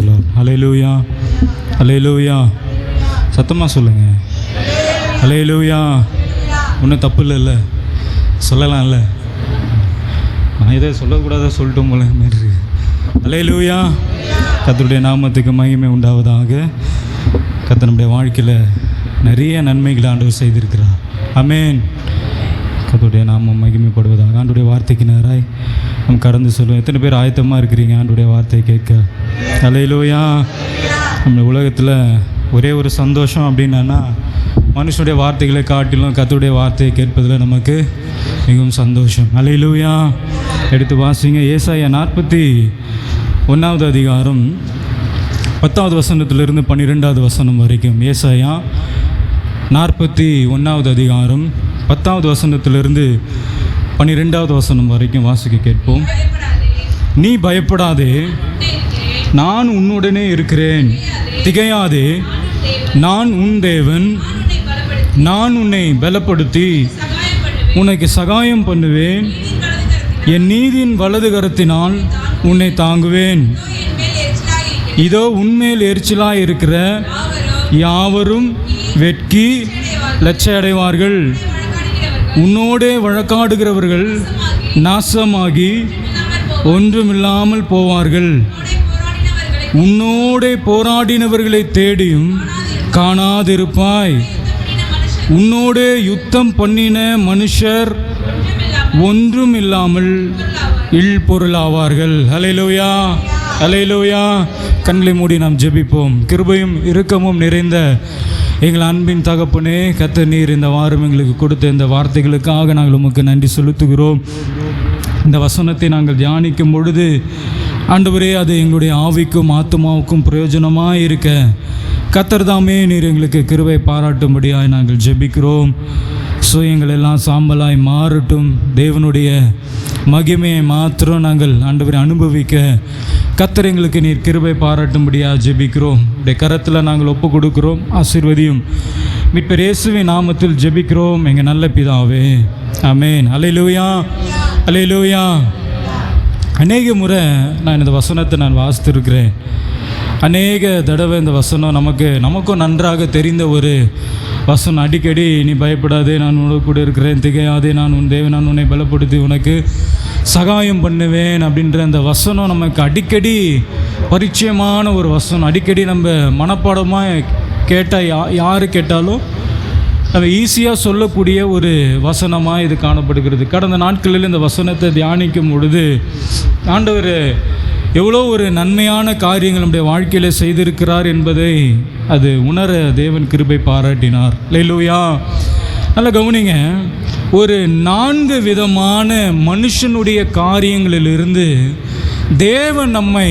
Lord. Hallelujah. Hallelujah. சத்தமாக சொல்லுங்கள். Hallelujah. ஒன்றும் தப்பு இல்லைல்ல, சொல்லலாம்ல. நான் இதை சொல்லக்கூடாத சொல்லிட்டோம் போல மாரி. Hallelujah. கர்த்தருடைய நாமத்துக்கு மகிமை உண்டாவதாக. கர்த்தர் நம்முடைய வாழ்க்கையில் நிறைய நன்மைகளை ஆண்டவர் செய்திருக்கிறார். ஆமென். கர்த்தருடைய நாமம் மகிமைப்படுவதாக. ஆண்டுடைய வார்த்தைக்கு நேராய் நம்ம கடந்து சொல்லுவோம். எத்தனை பேர் ஆயத்தமாக இருக்கிறீங்க ஆண்டுடைய வார்த்தையை கேட்க? ஹல்லேலூயா. நம்ம உலகத்தில் ஒரே ஒரு சந்தோஷம் அப்படின்னா மனுஷனுடைய வார்த்தைகளை காட்டிலும் கர்த்தருடைய வார்த்தையை கேட்பதில் நமக்கு மிகவும் சந்தோஷம். ஹல்லேலூயா. எடுத்து வாசிங்க. ஏசாயா 41வது அதிகாரம் 10வது வசனத்திலிருந்து 12வது வசனம் வரைக்கும். ஏசாயா 41வது அதிகாரம் 10வது வசனத்திலிருந்து 12வது வசனம் வரைக்கும் வாசிக்க கேட்போம். நீ பயப்படாதே, நான் உன்னுடனே இருக்கிறேன். திகையாதே, நான் உன் தேவன். நான் உன்னை பலப்படுத்தி உனக்கு சகாயம் பண்ணுவேன். என் நீதியின் வலது கரத்தினால் உன்னை தாங்குவேன். இதோ உன்மேல் எரிச்சலாய் இருக்கிற யாவரும் வெட்கி லட்சையடைவார்கள். உன்னோடே வழக்காடுகிறவர்கள் நாசமாகி ஒன்றுமில்லாமல் போவார்கள். உன்னோடே போராடினவர்களை தேடியும் காணாதிருப்பாய். உன்னோடே யுத்தம் பண்ணின மனுஷர் ஒன்றும் இல்லாமல் இல்பொருளாவார்கள். ஹல்லேலூயா. ஹல்லேலூயா. கண்களை மூடி நாம் ஜெபிப்போம். கிருபையும் இரக்கமும் நிறைந்த எங்கள் அன்பின் தகப்பனே, கர்த்தர் நீர் இந்த வாரம் எங்களுக்கு கொடுத்த இந்த வார்த்தைகளுக்காக நாங்கள் உமக்கு நன்றி செலுத்துகிறோம். இந்த வசனத்தை நாங்கள் தியானிக்கும் பொழுது ஆண்டவரே, அது எங்களுடைய ஆவிக்கும் ஆத்துமாவுக்கும் பிரயோஜனமாக இருக்க கர்த்தர் தாமே நீர் எங்களுக்கு கிருபை பாராட்டும்படியாய் நாங்கள் ஜெபிக்கிறோம். எங்கள் எல்லாம் சாம்பலாய் மாறட்டும். தேவனுடைய மகிமையை மாத்திரம் நாங்கள் ஆண்டவரை அனுபவிக்க கர்த்தர் எங்களுக்கு நீர் கிருபை பாராட்டும்படியாக ஜெபிக்கிறோம். உடைய கரத்தில் நாங்கள் ஒப்பு கொடுக்கிறோம். ஆசீர்வதியும். மீட்பர் இயேசுவின் நாமத்தில் ஜெபிக்கிறோம் எங்கள் நல்ல பிதாவே. ஆமென். ஹல்லேலூயா. ஹல்லேலூயா. அநேக முறை நான் இந்த வசனத்தை நான் வாசித்திருக்கிறேன். அநேக தடவை இந்த வசனம் நமக்கும் நன்றாக தெரிந்த ஒரு வசனம். அடிக்கடி நீ பயப்படாதே, நான் உனக்கு கூட இருக்கிறேன். திகையாதே, நான் உன் தேவன். நான் உன்னை பலப்படுத்தி உனக்கு சகாயம் பண்ணுவேன் அப்படின்ற அந்த வசனம் நமக்கு அடிக்கடி பரிச்சயமான ஒரு வசனம். அடிக்கடி நம்ம மனப்பாடமாக கேட்டால் யார் கேட்டாலும் நம்ம ஈஸியாக சொல்லக்கூடிய ஒரு வசனமாக இது காணப்படுகிறது. கடந்த நாட்களில் இந்த வசனத்தை தியானிக்கும் பொழுது ஆண்டவர் எவ்வளோ ஒரு நன்மையான காரியங்கள் நம்முடைய வாழ்க்கையில் செய்திருக்கிறார் என்பதை அது உணர தேவன் கிருபை பாராட்டினார். ஹல்லேலூயா. நல்லா கவனிங்க. ஒரு 4 விதமான மனுஷனுடைய காரியங்களிலிருந்து தேவன் நம்மை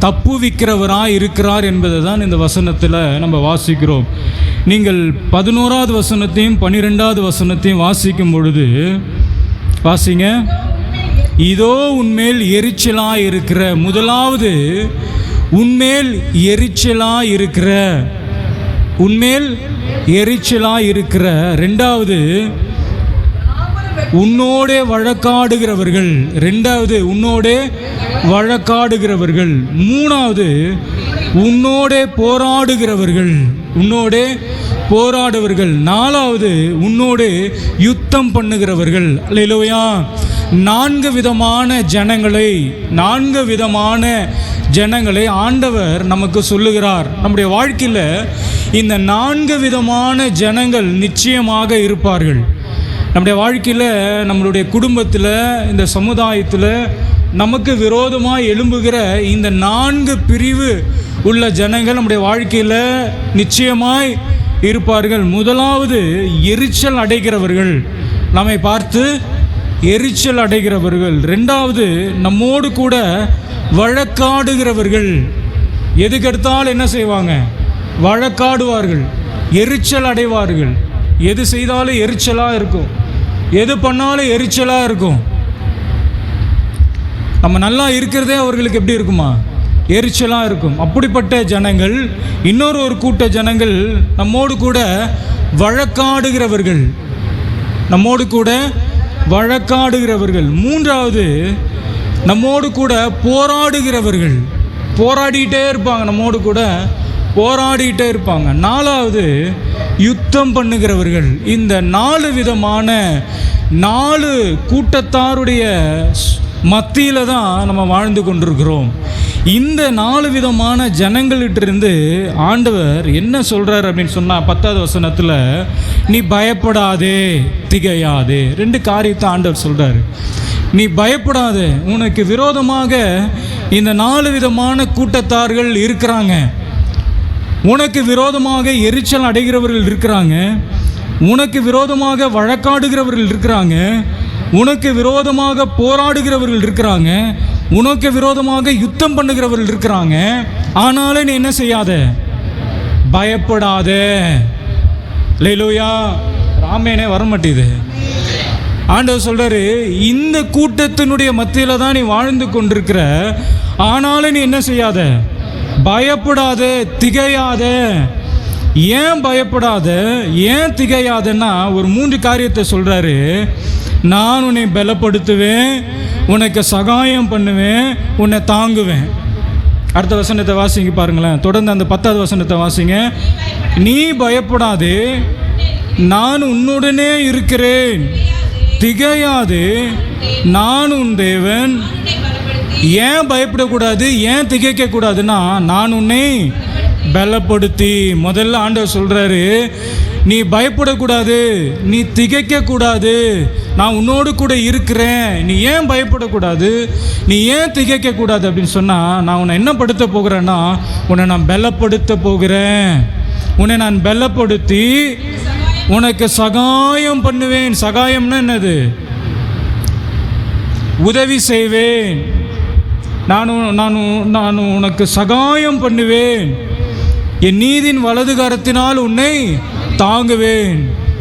தப்புவிக்கிறவராக இருக்கிறார் என்பதை தான் இந்த வசனத்தில் நம்ம வாசிக்கிறோம். நீங்கள் 11வது வசனத்தையும் 12வது வசனத்தையும் வாசிக்கும் பொழுது வாசிங்க. இதோ உன்மேல் எரிச்சலாய் இருக்கிற. முதலாவது உன்மேல் எரிச்சலாய் இருக்கிற. உன்மேல் எரிச்சலாய் இருக்கிற. ரெண்டாவது உன்னோடே வழக்காடுகிறவர்கள். ரெண்டாவது உன்னோடே வழக்காடுகிறவர்கள். மூணாவது உன்னோடே போராடுகிறவர்கள். உன்னோடே போராடுவர்கள். நாலாவது உன்னோடே யுத்தம் பண்ணுகிறவர்கள். அல்லேலூயா. 4 விதமான ஜனங்களை ஆண்டவர் நமக்கு சொல்லுகிறார். நம்முடைய வாழ்க்கையில் இந்த 4 விதமான ஜனங்கள் நிச்சயமாக இருப்பார்கள். நம்முடைய வாழ்க்கையில், நம்மளுடைய குடும்பத்தில், இந்த சமுதாயத்தில் நமக்கு விரோதமாக எழும்புகிற இந்த 4 பிரிவு உள்ள ஜனங்கள் நம்முடைய வாழ்க்கையில் நிச்சயமாய் இருப்பார்கள். முதலாவது எரிச்சல் அடைகிறவர்கள், நம்மை பார்த்து எரிச்சல் அடைகிறவர்கள். ரெண்டாவது நம்மோடு கூட வழக்காடுகிறவர்கள். எதுக்கெடுத்தாலும் என்ன செய்வாங்க? வழக்காடுவார்கள், எரிச்சல் அடைவார்கள். எது செய்தாலும் எரிச்சலாக இருக்கும், எது பண்ணாலும் எரிச்சலாக இருக்கும். நம்ம நல்லா இருக்கிறதே அவர்களுக்கு எப்படி இருக்குமா? எரிச்சலாக இருக்கும். அப்படிப்பட்ட ஜனங்கள். இன்னொரு கூட்ட ஜனங்கள் நம்மோடு கூட வழக்காடுகிறவர்கள். மூன்றாவது நம்மோடு கூட போராடுகிறவர்கள். போராடிக்கிட்டே இருப்பாங்க, நம்மோடு கூட போராடிக்கிட்டே இருப்பாங்க. 4வது யுத்தம் பண்ணுகிறவர்கள். இந்த 4 விதமான 4 கூட்டத்தாருடைய மத்தியில் தான் நம்ம வாழ்ந்து கொண்டிருக்கிறோம். இந்த 4 விதமான ஜனங்கள்கிட்ட ஆண்டவர் என்ன சொல்கிறார் அப்படின்னு சொன்னால் 10வது வசனத்தில், நீ பயப்படாதே திகையாதே. 2 காரியத்தை ஆண்டவர் சொல்கிறார். நீ பயப்படாதே, உனக்கு விரோதமாக இந்த 4 விதமான கூட்டத்தார்கள் இருக்கிறாங்க. உனக்கு விரோதமாக எரிச்சல் அடைகிறவர்கள் இருக்கிறாங்க, உனக்கு விரோதமாக வழக்காடுகிறவர்கள் இருக்கிறாங்க, உனக்கு விரோதமாக போராடுகிறவர்கள் இருக்கிறாங்க, உனக்கு விரோதமாக யுத்தம் பண்ணுகிறவர்கள் இருக்கிறாங்க. ஆனாலும் நீ என்ன செய்யாத, பயப்படாத. அல்லேலூயா. ராமேனே வரமாட்டேது. ஆண்டவர் சொல்றாரு, இந்த கூட்டத்தினுடைய மத்தியில் தான் நீ வாழ்ந்து கொண்டிருக்கிற, ஆனாலும் நீ என்ன செய்யாத, பயப்படாத, திகையாத. ஏன் பயப்படாத, ஏன் திகையாதன்னா ஒரு 3 காரியத்தை சொல்றாரு. நான் உன்னை பலப்படுத்துவேன், உனக்கு சகாயம் பண்ணுவேன், உன்னை தாங்குவேன். அடுத்த வசனத்தை வாசிங்க பாருங்களேன். தொடர்ந்து அந்த 10வது வசனத்தை வாசிங்க. நீ பயப்படாதே, நான் உன்னுடனே இருக்கிறேன், திகையாது, நான் உன் தேவன். ஏன் பயப்படக்கூடாது, ஏன் திகைக்க கூடாதுன்னா, நான் உன்னை பலப்படுத்தி. முதல்ல ஆண்டவர் சொல்றாரு, நீ பயப்படக்கூடாது, நீ திகைக்க கூடாது, நான் உன்னோடு கூட இருக்கிறேன். நீ ஏன் பயப்படக்கூடாது, நீ ஏன் திகைக்க கூடாது அப்படின்னு சொன்னால், நான் உன்னை என்ன படுத்த போகிறேன்னா, உன்னை நான் பலப்படுத்த போகிறேன். உன்னை நான் பலப்படுத்தி உனக்கு சகாயம் பண்ணுவேன். சகாயம்னா என்னது? உதவி செய்வேன். நான் உனக்கு சகாயம் பண்ணுவேன். என் நீதியின் வலது கரத்தினால் உன்னை தாங்குவேன்.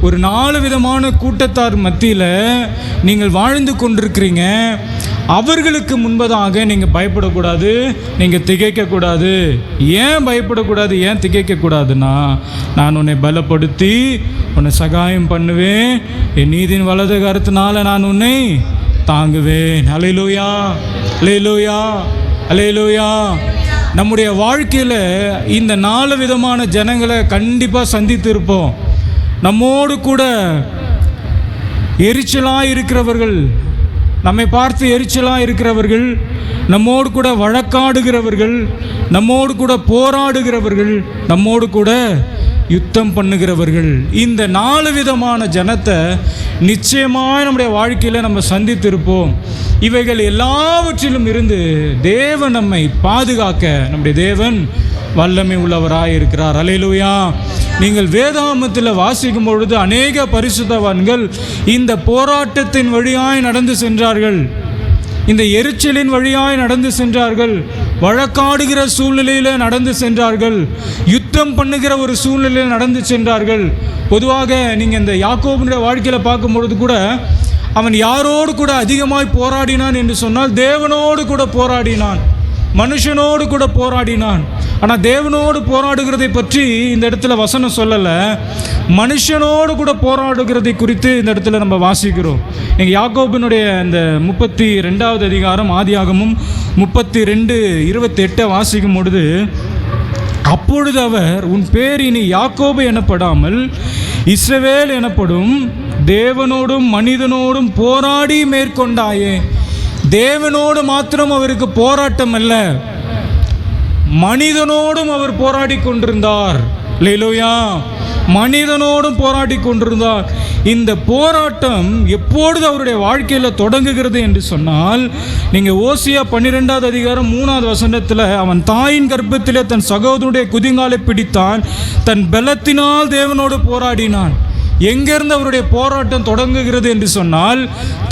ஒரு 4 விதமான கூட்டத்தார் மத்தியில் நீங்கள் வாழ்ந்து கொண்டிருக்கிறீங்க. அவர்களுக்கு முன்பதாக நீங்கள் பயப்படக்கூடாது, நீங்கள் திகைக்கக்கூடாது. ஏன் பயப்படக்கூடாது, ஏன் திகைக்கக்கூடாதுன்னா, நான் உன்னை பலப்படுத்தி உன்னை சகாயம் பண்ணுவேன். என் நீதியின் வலது கரத்தினால நான் உன்னை தாங்குவேன். அல்லேலூயா, அல்லேலூயா, அல்லேலூயா. நம்முடைய வாழ்க்கையில் இந்த 4 விதமான ஜனங்களை கண்டிப்பாக சந்தித்து இருப்போம். நம்மோடு கூட எரிச்சலாக இருக்கிறவர்கள், நம்மை பார்த்து எரிச்சலாக இருக்கிறவர்கள், நம்மோடு கூட வழக்காடுகிறவர்கள், நம்மோடு கூட போராடுகிறவர்கள், நம்மோடு கூட யுத்தம் பண்ணுகிறவர்கள். இந்த 4 விதமான ஜனத்தை நிச்சயமாக நம்முடைய வாழ்க்கையில் நம்ம சந்தித்திருப்போம். இவைகள் எல்லாவற்றிலும் இருந்து தேவன் நம்மை பாதுகாக்க நம்முடைய தேவன் வல்லமை உள்ளவராக இருக்கிறார். அல்லேலூயா. நீங்கள் வேதாகமத்தில் வாசிக்கும் பொழுது அநேக பரிசுத்தவான்கள் இந்த போராட்டத்தின் வழியாய் நடந்து சென்றார்கள், இந்த எரிச்சலின் வழியாய் நடந்து சென்றார்கள், வழக்காடுகிற சூழ்நிலையில் நடந்து சென்றார்கள், யுத்தம் பண்ணுகிற ஒரு சூழ்நிலையில் நடந்து சென்றார்கள். பொதுவாக நீங்கள் இந்த யாக்கோபுடைய வாழ்க்கையில் பார்க்கும் பொழுது கூட, அவன் யாரோடு கூட அதிகமாய் போராடினான் என்று சொன்னால் தேவனோடு கூட போராடினான், மனுஷனோடு கூட போராடினான். ஆனால் தேவனோடு போராடுகிறதை பற்றி இந்த இடத்துல வசனம் சொல்லலை, மனுஷனோடு கூட போராடுகிறதை குறித்து இந்த இடத்துல நம்ம வாசிக்கிறோம். எங்கள் யாக்கோபினுடைய இந்த 32வது அதிகாரம் ஆதியாகமும் 32:28 வாசிக்கும் பொழுது, அப்பொழுது அவர், உன் பேர் இனி யாக்கோபு எனப்படாமல் இஸ்ரவேல் எனப்படும், தேவனோடும் மனிதனோடும் போராடி மேற்கொண்டாயே. தேவனோடு மாத்திரம் அவருக்கு போராட்டம் அல்ல, மனிதனோடும் அவர் போராடி கொண்டிருந்தார். அல்லேலூயா. மனிதனோடும் போராடி கொண்டிருந்தார். இந்த போராட்டம் எப்பொழுது அவருடைய வாழ்க்கையில் தொடங்குகிறது என்று சொன்னால், நீங்கள் ஓசியா 12வது அதிகாரம் 3வது வசனத்தில், அவன் தாயின் கர்ப்பத்திலே தன் சகோதரனுடைய குதிங்காலை பிடித்தான், தன் பலத்தினால் தேவனோடு போராடினான். எங்கிருந்து அவருடைய போராட்டம் தொடங்குகிறது என்று சொன்னால்,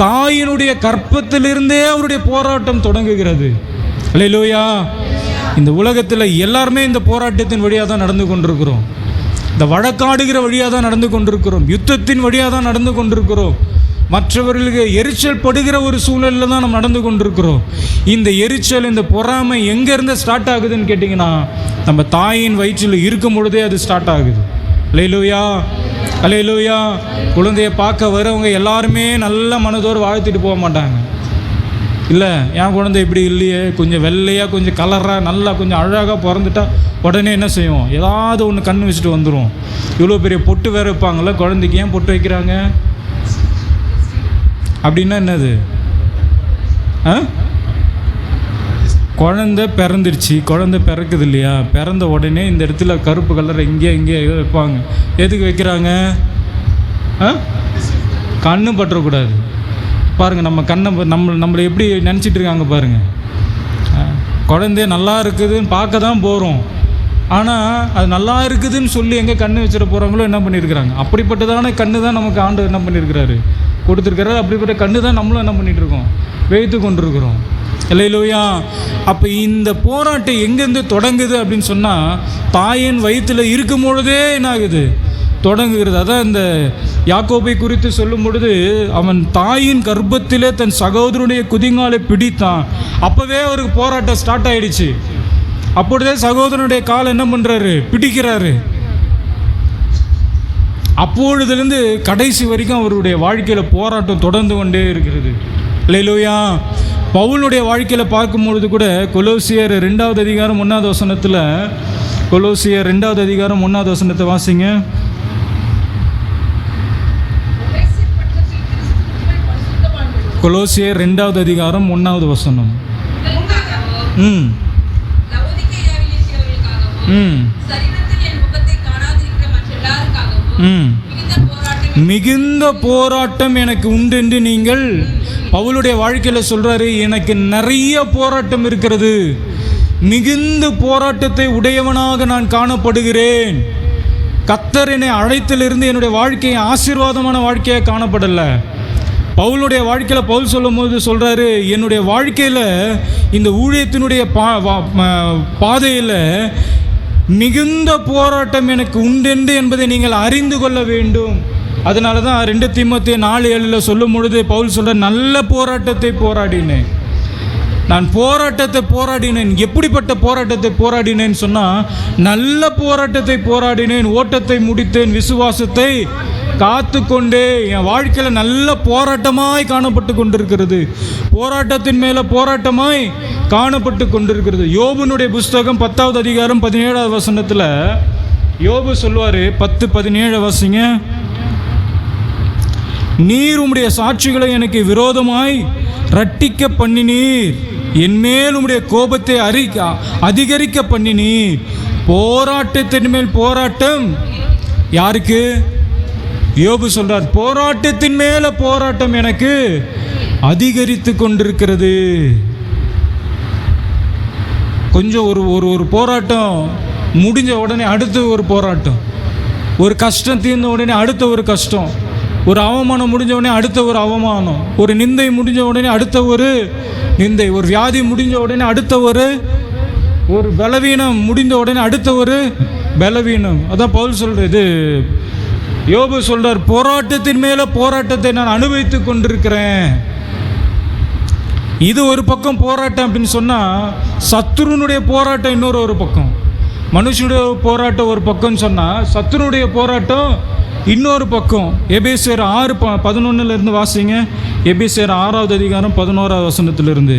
தாயினுடைய கர்ப்பத்திலிருந்தே அவருடைய போராட்டம் தொடங்குகிறது. அல்லேலூயா. இந்த உலகத்தில் எல்லாருமே இந்த போராட்டத்தின் வழியாக தான் நடந்து கொண்டிருக்கிறோம், இந்த வழக்காடுகிற வழியாக தான் நடந்து கொண்டிருக்கிறோம், யுத்தத்தின் வழியாக தான் நடந்து கொண்டிருக்கிறோம், மற்றவர்களுக்கு எரிச்சல் படுகிற ஒரு சூழலில் தான் நம்ம நடந்து கொண்டிருக்கிறோம். இந்த எரிச்சல், இந்த பொறாமை எங்கேருந்து ஸ்டார்ட் ஆகுதுன்னு கேட்டிங்கன்னா, நம்ம தாயின் வயிற்றில் இருக்கும் பொழுதே அது ஸ்டார்ட் ஆகுது. அல்லேலூயா, அல்லேலூயா. குழந்தையை பார்க்க வரவங்க எல்லாருமே நல்ல மனதோடு வாழ்த்திட்டு போக மாட்டாங்க. இல்லை என் குழந்தை இப்படி இல்லையே, கொஞ்சம் வெள்ளையாக கொஞ்சம் கலராக நல்லா கொஞ்சம் அழகாக பிறந்துட்டா உடனே என்ன செய்வோம், ஏதாவது ஒன்று கண் வச்சுட்டு வந்துடும். இவ்வளோ பெரிய பொட்டு வேறு வைப்பாங்கள்ல குழந்தைக்கு, ஏன் பொட்டு வைக்கிறாங்க அப்படின்னா என்னது? குழந்தை பிறந்துடுச்சு, குழந்தை பிறக்குது இல்லையா, பிறந்த உடனே இந்த இடத்துல கருப்பு கலர் இங்கே வைப்பாங்க. எதுக்கு வைக்கிறாங்க? கண்ணு பற்றக்கூடாது. பாருங்கள் நம்ம கண்ணை நம்மளை எப்படி நினச்சிட்டு இருக்காங்க பாருங்கள். குழந்தைய நல்லா இருக்குதுன்னு பார்க்க தான் போகிறோம், ஆனால் அது நல்லா இருக்குதுன்னு சொல்லி எங்கே கண்ணு வச்சிட போகிறாங்களோ என்ன பண்ணியிருக்கிறாங்க. அப்படிப்பட்டதான கண்ணு தான் நமக்கு ஆண்டு என்ன பண்ணியிருக்கிறாரு, கொடுத்துருக்கிறாரு. அப்படிப்பட்ட கண்ணு தான் நம்மளும் என்ன பண்ணிகிட்ருக்கோம், வைத்து கொண்டிருக்கிறோம். இல்லையிலோயா? அப்போ இந்த போராட்டம் எங்கேருந்து தொடங்குது அப்படின்னு சொன்னால், தாயின் வயிற்றில் இருக்கும் பொழுதே என்ன ஆகுது, தொடங்குகிறது. அதான் இந்த யாக்கோபை குறித்து சொல்லும் பொழுது, அவன் தாயின் கர்ப்பத்திலே தன் சகோதரனுடைய குதிங்காலை பிடித்தான். அப்போவே அவருக்கு போராட்டம் ஸ்டார்ட் ஆகிடுச்சு. அப்பொழுதே சகோதரனுடைய காலை என்ன பண்ணுறாரு, பிடிக்கிறாரு. அப்பொழுதுலேருந்து கடைசி வரைக்கும் அவருடைய வாழ்க்கையில் போராட்டம் தொடர்ந்து கொண்டே இருக்கிறது. இல்லையிலோயா? பவுலுடைய வாழ்க்கையில் பார்க்கும்பொழுது கூட கொலோசியர் 2வது அதிகாரம் 1வது வசனத்தில், கொலோசியர் 2வது அதிகாரம் 1வது வசனத்தை வாசிங்க. கொலோசியர் 2வது அதிகாரம் 1வது வசனம். மிகுந்த போராட்டம் எனக்கு உண்டு என்று நீங்கள், பவுலுடைய வாழ்க்கையில் சொல்றாரு, எனக்கு நிறைய போராட்டம் இருக்கிறது, மிகுந்த போராட்டத்தை உடையவனாக நான் காணப்படுகிறேன். கர்த்தர் என்னை அழைத்திலிருந்து என்னுடைய வாழ்க்கையை ஆசீர்வாதமான வாழ்க்கையாக காணப்படலை. பவுலுடைய வாழ்க்கையில் பவுல் சொல்லும் போது சொல்கிறாரு, என்னுடைய வாழ்க்கையில் இந்த ஊழியத்தினுடைய பாதையில் மிகுந்த போராட்டம் எனக்கு உண்டென்று என்பதை நீங்கள் அறிந்து கொள்ள வேண்டும். அதனால தான் 2 தீமோத்தேயு 4:7 சொல்லும் பொழுது பவுல் சொல்கிற, நல்ல போராட்டத்தை போராடினேன், நான் போராட்டத்தை போராடினேன். எப்படிப்பட்ட போராட்டத்தை போராடினேன்னு சொன்னால், நல்ல போராட்டத்தை போராடினேன், ஓட்டத்தை முடித்தேன், விசுவாசத்தை காத்து கொண்டே. என் வாழ்க்கையில் நல்ல போராட்டமாய் காணப்பட்டு கொண்டிருக்கிறது, போராட்டத்தின் மேலே போராட்டமாய் காணப்பட்டு கொண்டிருக்கிறது. யோபுனுடைய புஸ்தகம் 10வது அதிகாரம் 17வது வசனத்தில் யோபு சொல்லுவார், 10:17 வாசிங்க. நீர் உம்முடைய சாட்சிகளை எனக்கு விரோதமாய் ரட்டிக்க பண்ணினீர், என்மேல் உம்முடைய கோபத்தை அதிகரிக்க பண்ணினீர். போராட்டத்தின் மேல் போராட்டம். யாருக்கு? யோபு சொல்றார், போராட்டத்தின் மேல போராட்டம் எனக்கு அதிகரித்து கொண்டிருக்கிறது. கொஞ்சம் ஒரு போராட்டம் முடிஞ்ச உடனே அடுத்த ஒரு போராட்டம், ஒரு கஷ்டம் தீர்ந்த உடனே அடுத்த ஒரு கஷ்டம், ஒரு அவமானம் முடிஞ்ச உடனே அடுத்த ஒரு அவமானம், ஒரு நிந்தை முடிஞ்ச உடனே அடுத்த ஒரு நிந்தை, ஒரு வியாதி முடிஞ்ச உடனே அடுத்த ஒரு பலவீனம் முடிந்த உடனே அடுத்த ஒரு பலவீனம். அதான் பவுல் சொல்றது, யோபு சொல்றார், போராட்டத்தின் மேல போராட்டத்தை நான் அனுபவித்து கொண்டிருக்கிறேன். இது ஒரு பக்கம் போராட்டம் அப்படின்னு சொன்னா, சத்துருனுடைய போராட்டம் இன்னொரு பக்கம், மனுஷனுடைய போராட்டம் ஒரு பக்கம் சொன்னா, சத்துருனுடைய போராட்டம் இன்னொரு பக்கம். எபேசியர் 6:11 வாசிங்க. எபேசியர் 6வது அதிகாரம் 11வது வசனத்திலிருந்து,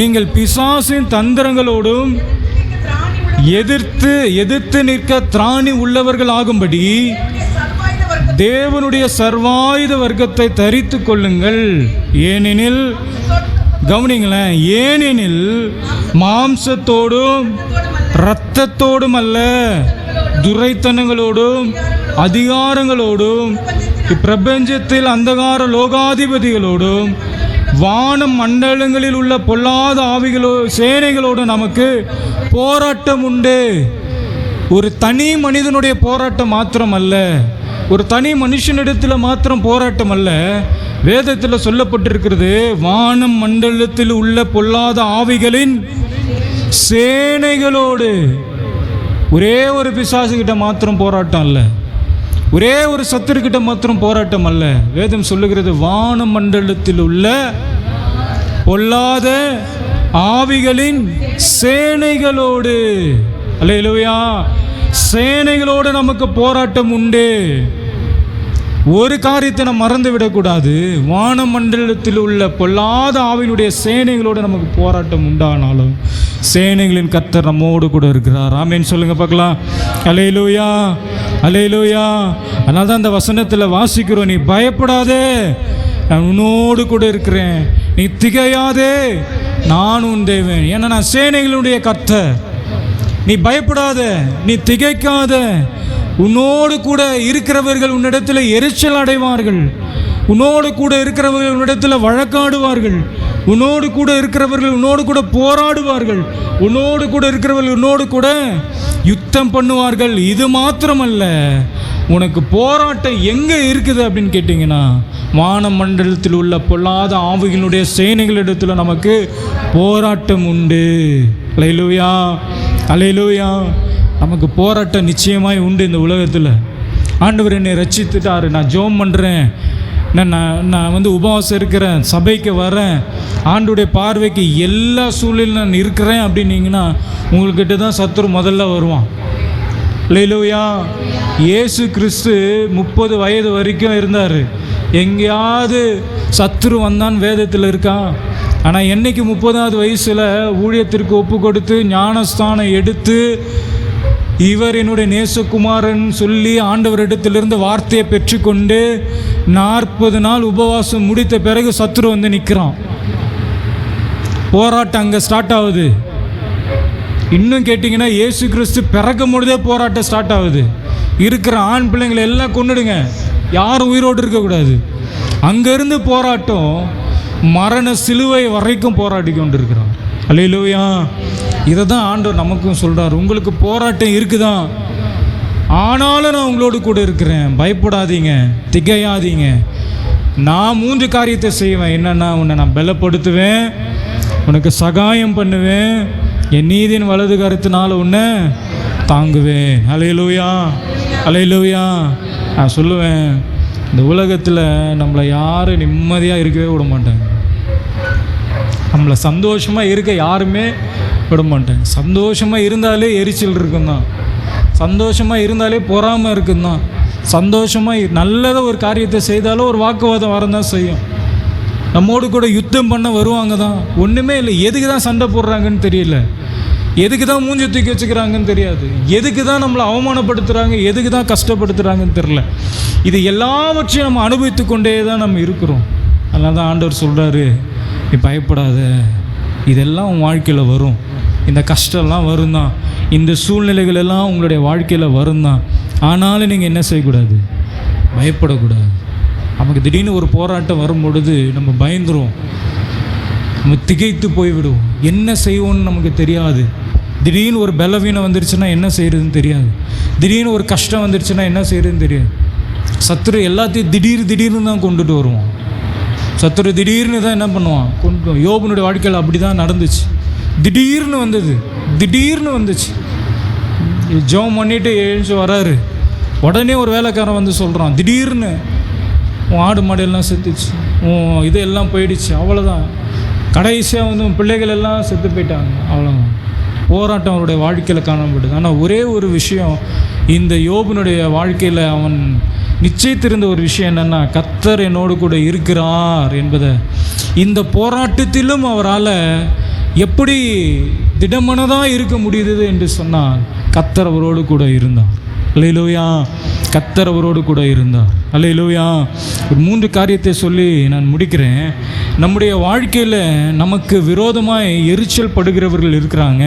நீங்கள் பிசாசின் தந்திரங்களோடும் எதிர்த்து நிற்க திராணி உள்ளவர்கள் ஆகும்படி தேவனுடைய சர்வாயுத வர்க்கத்தை தரித்து கொள்ளுங்கள். ஏனெனில், கவனிங்களேன், ஏனெனில் மாம்சத்தோடும் இரத்தத்தோடும் அல்ல, துரைத்தனங்களோடும் அதிகாரங்களோடும் இப்பிரபஞ்சத்தில் அந்தகார லோகாதிபதிகளோடும் வான மண்டலங்களில் உள்ள பொல்லாத சேனைகளோடு நமக்கு போராட்டம் உண்டு. ஒரு தனி மனிதனுடைய போராட்டம் மாத்திரம் அல்ல, ஒரு தனி மனுஷனிடத்தில் மாத்திரம் போராட்டம் அல்ல. வேதத்தில் சொல்லப்பட்டிருக்கிறது, வானம் மண்டலத்தில் உள்ள பொல்லாத ஆவிகளின் சேனைகளோடு. ஒரே ஒரு பிசாசுகிட்ட மாத்திரம் போராட்டம் அல்ல, ஒரே ஒரு சத்துருக்கிட்ட மாத்திரம் போராட்டம் அல்ல. வேதம் சொல்லுகிறது, வான மண்டலத்தில் உள்ள பொல்லாத ஆவிகளின் சேனைகளோடு. அல்லேலூயா! சேனைகளோடு நமக்கு போராட்டம் உண்டு. ஒரு காரியத்தை நம்ம மறந்து விடக்கூடாது. வானமண்டலத்தில் உள்ள பொல்லாத ஆவியினுடைய சேனைகளோடு நமக்கு போராட்டம் உண்டானாலும் சேனைகளின் கர்த்தர் நம்மோடு கூட இருக்கிறார். ஆமென் சொல்லுங்க பார்க்கலாம். அல்லேலூயா, அல்லேலூயா. அதனால தான் அந்த வசனத்தில் வாசிக்கிறோம், நீ பயப்படாதே, நான் உன்னோடு கூட இருக்கிறேன், நீ திகையாதே, நான் உன் தேவன். ஏன்னா நான் சேனைகளுடைய கர்த்தர். நீ பயப்படாத, நீ திகைக்காத. உன்னோடு கூட இருக்கிறவர்கள் உன்னிடத்தில் எரிச்சல் அடைவார்கள். உன்னோடு கூட இருக்கிறவர்கள் உன்னிடத்தில் வழக்காடுவார்கள். உன்னோடு கூட இருக்கிறவர்கள் உன்னோடு கூட போராடுவார்கள். உன்னோடு கூட இருக்கிறவர்கள் உன்னோடு கூட யுத்தம் பண்ணுவார்கள். இது மாத்திரமல்ல, உனக்கு போராட்டம் எங்கே இருக்குது அப்படின்னு கேட்டிங்கன்னா, வானமண்டலத்தில் உள்ள பொல்லாத ஆவிகளுடைய சேனைகளிடத்தில் நமக்கு போராட்டம் உண்டு. அல்லேலூயா, அல்லேலூயா. நமக்கு போராட்டம் நிச்சயமாய் உண்டு இந்த உலகத்தில். ஆண்டவர் என்னை ரட்சித்துட்டார், நான் ஜெபம் பண்ணுறேன், நான் உபவாசம் இருக்கிறேன், சபைக்கு வரேன், ஆண்டுடைய பார்வைக்கு எல்லா சூழ்நிலையும் நான் இருக்கிறேன் அப்படின்னீங்கன்னா உங்கள்கிட்ட தான் சத்துரு முதல்ல வருவான். அல்லேலூயா. இயேசு கிறிஸ்து 30 வயது வரைக்கும் இருந்தார். எங்கேயாவது சத்துரு வந்தான் வேதத்தில் இருக்கா? ஆனால் என்னைக்கு 30வது வயசில் ஊழியத்திற்கு ஒப்பு கொடுத்து ஞானஸ்தானம் எடுத்து இவர் என்னுடைய நேசகுமாரன் சொல்லி ஆண்டவரிடத்திலிருந்து வார்த்தையை பெற்றுக்கொண்டு 40 நாள் உபவாசம் முடித்த பிறகு சத்துரு வந்து நிற்கிறான். போராட்டம் அங்கே ஸ்டார்ட் ஆகுது. இன்னும் கேட்டிங்கன்னா இயேசு கிறிஸ்து பிறக்கும் பொழுதே போராட்டம் ஸ்டார்ட் ஆகுது. இருக்கிற ஆண் பிள்ளைங்களை எல்லாம் கொன்னுடுங்க, யாரும் உயிரோடு இருக்கக்கூடாது. அங்கேருந்து போராட்டம் மரண சிலுவை வரைக்கும் போராடி கொண்டு இருக்கிறான். அல்லேலூயா. இதை தான் ஆண்டவர் நமக்கும் சொல்கிறார். உங்களுக்கு போராட்டம் இருக்குதான், ஆனாலும் நான் உங்களோடு கூட இருக்கிறேன், பயப்படாதீங்க, திகையாதீங்க. நான் 3 காரியத்தை செய்வேன். என்னென்னா, உன்னை நான் பலப்படுத்துவேன், உனக்கு சகாயம் பண்ணுவேன், என் நீதியின் வலது கருத்தினால உன்னை தாங்குவேன். அல்லேலூயா, அல்லேலூயா. நான் சொல்லுவேன், இந்த உலகத்தில் நம்மளை யாரும் நிம்மதியாக இருக்கவே விட மாட்டாங்க. நம்மளை சந்தோஷமாக இருக்க யாருமே விட மாட்டாங்க. சந்தோஷமாக இருந்தாலே எரிச்சல் இருக்குந்தான், சந்தோஷமாக இருந்தாலே பொறாமை இருக்குந்தான், சந்தோஷமாக நல்லதாக ஒரு காரியத்தை செய்தாலும் ஒரு வாக்குவாதம் வரதான் செய்யும். நம்மோடு கூட யுத்தம் பண்ண வருவாங்க தான். ஒன்றுமே இல்லை. எதுக்கு தான் சண்டை போடுறாங்கன்னு தெரியல, எதுக்கு தான் மூஞ்சி தூக்கி வச்சுக்கிறாங்கன்னு தெரியாது, எதுக்கு தான் நம்மளை அவமானப்படுத்துகிறாங்க, எதுக்கு தான் கஷ்டப்படுத்துகிறாங்கன்னு தெரில. இது எல்லாவற்றையும் நம்ம அனுபவித்து கொண்டே தான் நம்ம இருக்கிறோம். அதனால தான் ஆண்டவர் சொல்கிறாரு, நீ பயப்படாத, இதெல்லாம் உன் வாழ்க்கையில் வரும், இந்த கஷ்டம்லாம் வரும் தான், இந்த சூழ்நிலைகள் எல்லாம் உங்களுடைய வாழ்க்கையில் வரும் தான். ஆனாலும் நீங்கள் என்ன செய்யக்கூடாது, பயப்படக்கூடாது. நமக்கு திடீர்னு ஒரு போராட்டம் வரும் பொழுது நம்ம பயந்துருவோம், நம்ம திகைத்து போய்விடுவோம், என்ன செய்வோன்னு நமக்கு தெரியாது. திடீர்னு ஒரு பலவீனம் வந்துருச்சுன்னா என்ன செய்கிறதுன்னு தெரியாது. திடீர்னு ஒரு கஷ்டம் வந்துருச்சுன்னா என்ன செய்கிறதுன்னு தெரியாது. சத்துரு எல்லாத்தையும் திடீர்னு தான் கொண்டுட்டு வருவான். சத்துரு திடீர்னு தான் என்ன பண்ணுவான், கொண்டு. யோபனுடைய வாழ்க்கையில் அப்படி தான் நடந்துச்சு. திடீர்னு வந்துச்சு. ஜெபம் பண்ணிட்டு எழுந்து வராரு, உடனே ஒரு வேலைக்காரன் வந்து சொல்கிறான், திடீர்னு உன் ஆடு மாடெல்லாம் செத்துச்சு, உன் இதெல்லாம் போயிடுச்சு, அவ்வளோதான். கடைசியாக உன் பிள்ளைகள் எல்லாம் செத்து போயிட்டாங்க, அவ்வளோதான். போராட்டம் அவருடைய வாழ்க்கையில் காணப்படுது. ஆனால் ஒரே ஒரு விஷயம், இந்த யோபனுடைய வாழ்க்கையில் அவன் நிச்சயித்திருந்த ஒரு விஷயம் என்னென்னா, கர்த்தர் என்னோடு கூட இருக்கிறார் என்பதை. இந்த போராட்டத்திலும் அவரால் எப்படி திடமனதாக இருக்க முடியுது என்று சொன்னால், கர்த்தர் அவரோடு கூட இருந்தார். அல்லேலூயா. கர்த்தர் அவரோடு கூட இருந்தார். அல்லேலூயா. ஒரு 3 காரியத்தை சொல்லி நான் முடிக்கிறேன். நம்முடைய வாழ்க்கையில் நமக்கு விரோதமாய் எரிச்சல் படுகிறவர்கள் இருக்கிறாங்க,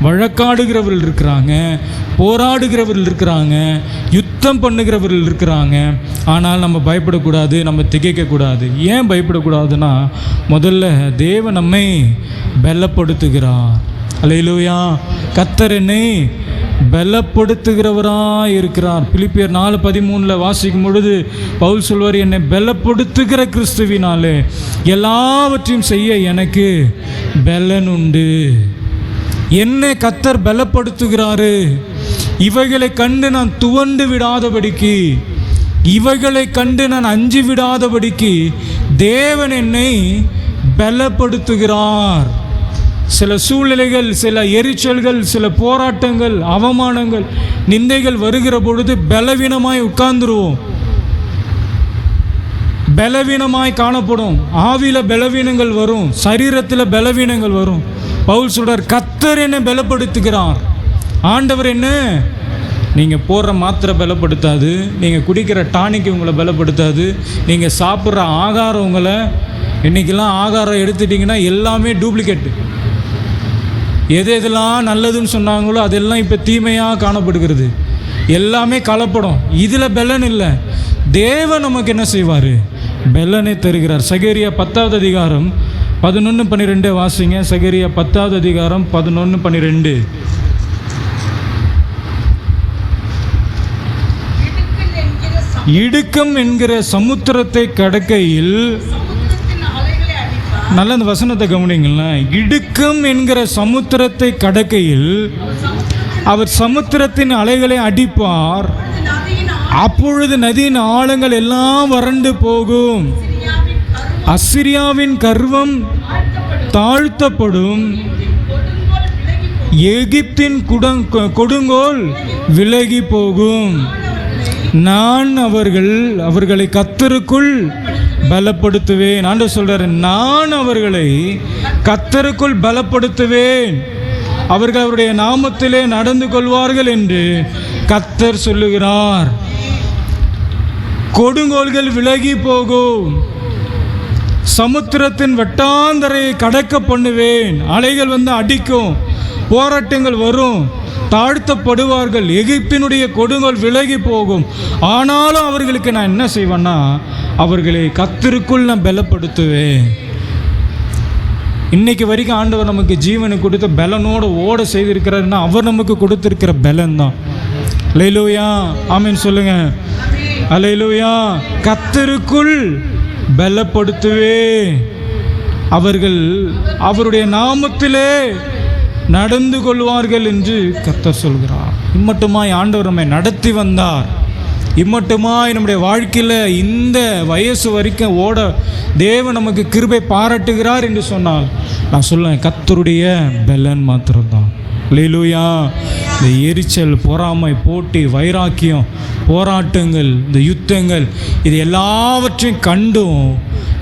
வழக்காடுகிறவர்கள் இருக்கிறாங்க, போராடுகிறவர்கள் இருக்கிறாங்க, யுத்தம் பண்ணுகிறவர்கள் இருக்கிறாங்க. ஆனால் நம்ம பயப்படக்கூடாது, நம்ம திகைக்கக்கூடாது. ஏன் பயப்படக்கூடாதுன்னா, முதல்ல தேவன் நம்மை பலப்படுத்துகிறார். அல்லேலூயா. கர்த்தர் என்னை பலப்படுத்துகிறவராக இருக்கிறார். பிலிப்பியர் 4:13 வாசிக்கும் பொழுது பவுல் சொல்வார், என்னை பலப்படுத்துகிற கிறிஸ்துவினாலே எல்லாவற்றையும் செய்ய எனக்கு பலன் உண்டு. என்னை கர்த்தர் பலப்படுத்துகிறாரு. இவைகளை கண்டு நான் துவண்டு விடாதபடிக்கு, இவைகளை கண்டு நான் அஞ்சி விடாதபடிக்கு தேவன் என்னை பலப்படுத்துகிறார். சில சூழ்நிலைகள், சில எரிச்சல்கள், சில போராட்டங்கள், அவமானங்கள், நிந்தைகள் வருகிற பொழுது பலவீனமாய் உட்கார்ந்துருவோம். பலவீனமாய் காணப்படும். ஆவியில் பலவீனங்கள் வரும், சரீரத்தில் பலவீனங்கள் வரும். பவுல் சொல்றார், கர்த்தர் என்னை பலப்படுத்துகிறார். ஆண்டவர் என்ன, நீங்கள் போடுற மாத்திரை பலப்படுத்தாது, நீங்கள் குடிக்கிற டானிக்கு உங்களை பலப்படுத்தாது, நீங்கள் சாப்பிட்ற ஆகாரம் உங்களை, இன்றைக்கெல்லாம் ஆகாரம் எடுத்துட்டிங்கன்னா எல்லாமே டூப்ளிகேட்டு. எது எதெல்லாம் நல்லதுன்னு சொன்னாங்களோ அதெல்லாம் இப்போ தீமையாக காணப்படுகிறது. எல்லாமே கலப்படம். இதில் பலன் இல்லை. தேவன் நமக்கு என்ன செய்வார்? பலனை தருகிறார். சகரியா 10வது அதிகாரம் 11-12 வாசிங்க. சகரியா 10வது அதிகாரம் 11-12. இடுக்கம் என்கிற சமுத்திரத்தை கடக்கையில், நல்ல அந்த வசனத்தை கவனிங்களேன். இடுக்கம் என்கிற சமுத்திரத்தை கடக்கையில் அவர் சமுத்திரத்தின் அலைகளை அடிப்பார், அப்பொழுது நதியின் ஆழங்கள் எல்லாம் வறண்டு போகும், அசிரியாவின் கர்வம் தாழ்த்தப்படும், எகிப்தின் கொடுங்கோல் விலகி போகும். நான் அவர்களை கர்த்தருக்குள் பலப்படுத்துவேன். ஆண்டவர் சொல்றாரு, நான் அவர்களை கர்த்தருக்குள் பலப்படுத்துவேன், அவர்கள் அவருடைய நாமத்திலே நடந்து கொள்வார்கள் என்று கர்த்தர் சொல்லுகிறார். கொடுங்கோல்கள் விலகி போகும், சமுத்திரத்தின் வட்டாந்தரையை கடக்க பண்ணுவேன். அலைகள் வந்து அடிக்கும், போராட்டங்கள் வரும், தாழ்த்தப்படுவார்கள், எகிப்தினுடைய கொடுங்கோல் விலகி போகும். ஆனாலும் அவர்களுக்கு நான் என்ன செய்வேன்னா, அவர்களை கர்த்தருக்குள் நான் பலப்படுத்துவேன். இன்னைக்கு வரைக்கும் ஆண்டவர் நமக்கு ஜீவனை கொடுத்த பலனோடு ஓட செய்திருக்கிறாருன்னா அவர் நமக்கு கொடுத்திருக்கிற பலன் தான். அல்லேலூயா, ஆமென் சொல்லுங்க. அல்லேலூயா. கர்த்தருக்குள் பலப்படுத்துவே, அவர்கள் அவருடைய நாமத்திலே நடந்து கொள்வார்கள் என்று கர்த்தர் சொல்கிறார். இம்மட்டுமாய் ஆண்டவர் நம்மை நடத்தி வந்தார். இம்மட்டுமாய் நம்முடைய வாழ்க்கையில் இந்த வயசு வரைக்கும் ஓட தேவன் நமக்கு கிருபை பாராட்டுகிறார் என்று சொன்னால் நான் சொல்லுவேன், கர்த்தருடைய பலன் மாத்திரம்தான். அல்லேலூயா. இந்த எரிச்சல், பொறாமை, போட்டி, வைராக்கியம், போராட்டங்கள், இந்த யுத்தங்கள், இது எல்லாவற்றையும் கண்டும்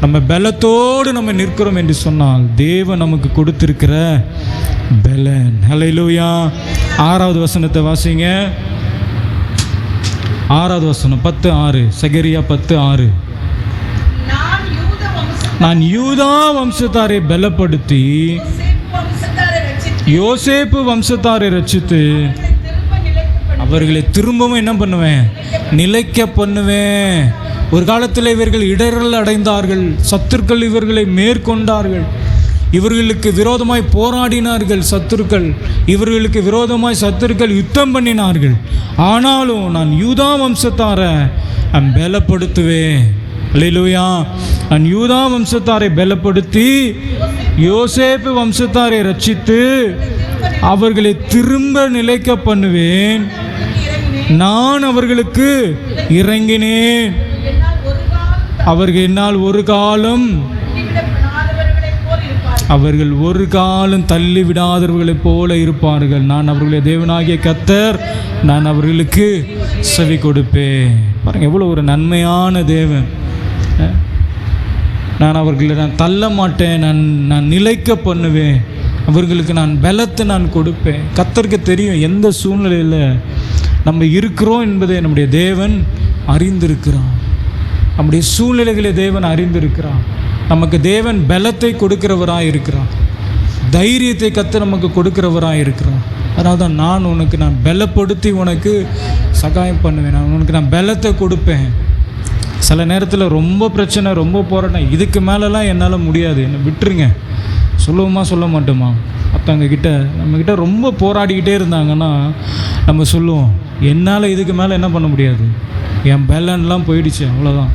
நம்ம பலத்தோடு நம்ம நிற்கிறோம் என்று சொன்னால் தேவன் நமக்கு கொடுத்திருக்கிற பலன். அல்லேலூயா. 6வது வசனத்தை வாசிங்க. 6வது வசனம் 10:6. சகரியா 10:6. நான் யூதா வம்சத்தாரை பலப்படுத்தி யோசேப்பு வம்சத்தாரை ரட்சித்து அவர்களை திரும்பவும் என்ன பண்ணுவேன்? நிலைக்க பண்ணுவேன். ஒரு காலத்தில் இவர்கள் இடரல் அடைந்தார்கள், சத்துருக்கள் இவர்களை மேற்கொண்டார்கள், இவர்களுக்கு விரோதமாய் போராடினார்கள் சத்துருக்கள், இவர்களுக்கு விரோதமாய் சத்துருக்கள் யுத்தம் பண்ணினார்கள். ஆனாலும் நான் யூதா வம்சத்தாரை பலப்படுத்துவேன். அல்லேலூயா. நான் யூதா வம்சத்தாரை பலப்படுத்தி யோசேப்பு வம்சத்தாரை ரட்சித்து அவர்களை திரும்ப நிலைக்க பண்ணுவேன். நான் அவர்களுக்கு இறங்கினேன், அவர்கள் என்னால் ஒரு காலம் தள்ளிவிடாதவர்களைப் போல இருப்பார்கள். நான் அவர்களுடைய தேவனாகிய கர்த்தர், நான் அவர்களுக்கு செவி கொடுப்பேன். பாருங்க, எவ்வளோ ஒரு நன்மையான தேவன். நான் அவர்களை தள்ள மாட்டேன், நான் நிலைக்க பண்ணுவேன், அவர்களுக்கு நான் பலத்தை நான் கொடுப்பேன். கர்த்தருக்கு தெரியும் எந்த சூழ்நிலையில் நம்ம இருக்கிறோம் என்பதை நம்முடைய தேவன் அறிந்திருக்கிறான். நம்முடைய சூழ்நிலைகளை தேவன் அறிந்திருக்கிறான். நமக்கு தேவன் பலத்தை கொடுக்கிறவராக இருக்கிறான், தைரியத்தை கர்த்தர் நமக்கு கொடுக்கிறவராக இருக்கிறான். அதனால தான் நான் பலப்படுத்தி உனக்கு சகாயம் பண்ணுவேன், நான் பலத்தை கொடுப்பேன். சில நேரத்தில் ரொம்ப பிரச்சனை, ரொம்ப போராட்டம், இதுக்கு மேலெலாம் என்னால் முடியாது, என்னை விட்டுருங்க சொல்லுவோமா சொல்ல மாட்டோமா? மற்றவங்கக்கிட்ட நம்மக்கிட்ட ரொம்ப போராடிக்கிட்டே இருந்தாங்கன்னா நம்ம சொல்லுவோம், என்னால் இதுக்கு மேலே என்ன பண்ண முடியாது, என் பலன்லாம் போயிடுச்சு, அவ்வளோதான்,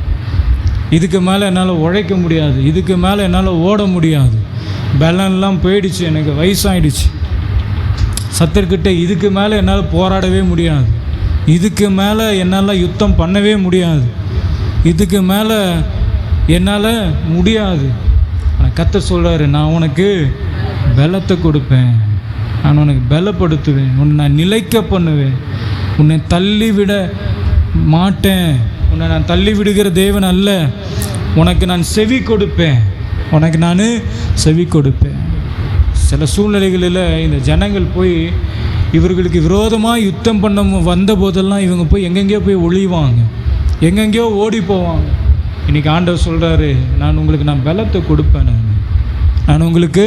இதுக்கு மேலே என்னால் உழைக்க முடியாது, இதுக்கு மேலே என்னால் ஓட முடியாது, பலன்லாம் போயிடுச்சு, எனக்கு வயசாகிடுச்சு, சத்தர்கிட்ட இதுக்கு மேலே என்னால் போராடவே முடியாது, இதுக்கு மேலே என்னால் யுத்தம் பண்ணவே முடியாது, இதுக்கு மேலே என்னால் முடியாது. ஆனால் கர்த்தர் சொல்கிறாரு, நான் உனக்கு பலத்தை கொடுப்பேன், நான் உனக்கு பலப்படுத்துவேன், உன்னை நான் நிலைக்க பண்ணுவேன், உன்னை தள்ளிவிட மாட்டேன், உன்னை நான் தள்ளி விடுகிற தேவன் அல்ல, உனக்கு நான் செவி கொடுப்பேன், உனக்கு நான் செவி கொடுப்பேன். சில சூழ்நிலைகளில் இந்த ஜனங்கள் போய் இவர்களுக்கு விரோதமாக யுத்தம் பண்ண வந்த போதெல்லாம் இவங்க போய் எங்கெங்கேயோ போய் ஒளிவாங்க, எங்கெங்கேயோ ஓடி போவாங்க. இன்றைக்கி ஆண்டவர் சொல்கிறாரு, நான் உங்களுக்கு பலத்தை கொடுப்பேன், நான் உங்களுக்கு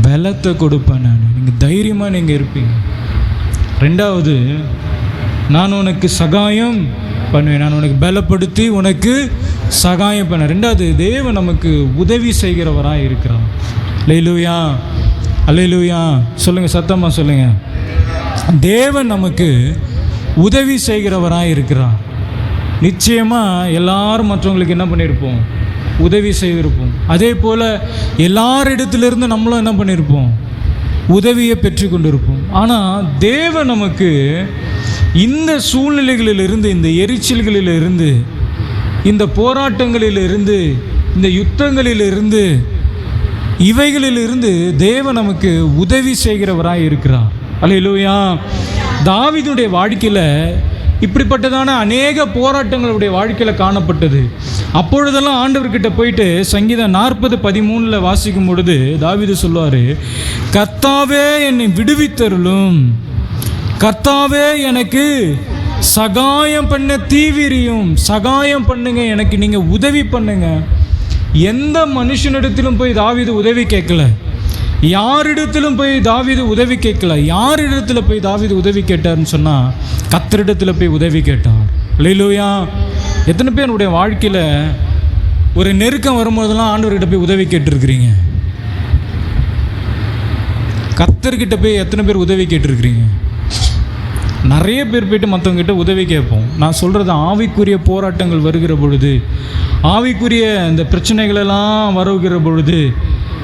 பலத்தை கொடுப்பேன், நீங்கள் தைரியமாக நீங்கள் இருப்பீங்க. ரெண்டாவது, நான் உனக்கு சகாயம் பண்ணுவேன், நான் உனக்கு பலப்படுத்தி உனக்கு சகாயம் பண்ண. ரெண்டாவது, தேவன் நமக்கு உதவி செய்கிறவராக இருக்கிறார். அல்லேலூயா, அல்லேலூயா. சொல்லுங்கள், சத்தமாக சொல்லுங்கள். தேவன் நமக்கு உதவி செய்கிறவராக இருக்கிறார். நிச்சயமாக எல்லாரும் மற்றவங்களுக்கு என்ன பண்ணியிருப்போம்? உதவி செய்திருப்போம். அதே போல் எல்லாரிடத்துலேருந்து நம்மளும் என்ன பண்ணியிருப்போம்? உதவியை பெற்று கொண்டிருப்போம். ஆனால் தேவன் நமக்கு இந்த சூழ்நிலைகளிலிருந்து, இந்த எரிச்சல்களிலிருந்து, இந்த போராட்டங்களிலிருந்து, இந்த யுத்தங்களிலிருந்து, இவைகளிலிருந்து தேவன் நமக்கு உதவி செய்கிறவராக இருக்கிறார். அல்லேலூயா. தாவீதுடைய வாழ்க்கையில் இப்படிப்பட்டதான அநேக போராட்டங்களுடைய வாழ்க்கையில் காணப்பட்டது. அப்பொழுதெல்லாம் ஆண்டவர்கிட்ட போயிட்டு சங்கீதம் 40:13 வாசிக்கும் பொழுது தாவீது சொல்லுவார், கர்த்தாவே என்னை விடுவித்தருளும், கர்த்தாவே எனக்கு சகாயம் பண்ண தீவிரியும், சகாயம் பண்ணுங்க, எனக்கு நீங்கள் உதவி பண்ணுங்க. எந்த மனுஷனிடத்திலும் போய் தாவீது உதவி கேட்கல, யாரிடத்திலும் போய் தாவீது உதவி கேட்கல. யாரிடத்தில் போய் தாவீது உதவி கேட்டார்னு சொன்னால் கர்த்தரிடத்தில் போய் உதவி கேட்டார். அல்லேலூயா. எத்தனை பேருடைய வாழ்க்கையில் ஒரு நெருக்கம் வரும்போதெல்லாம் ஆண்டவர்கிட்ட போய் உதவி கேட்டுருக்கிறீங்க? கர்த்தர்கிட்ட போய் எத்தனை பேர் உதவி கேட்டுருக்கிறீங்க? நிறைய பேர் போய்ட்டு மற்றவங்ககிட்ட உதவி கேட்போம். நான் சொல்கிறது ஆவிக்குரிய போராட்டங்கள் வருகிற பொழுது, ஆவிக்குரிய இந்த பிரச்சனைகளெல்லாம் வருகிற பொழுது,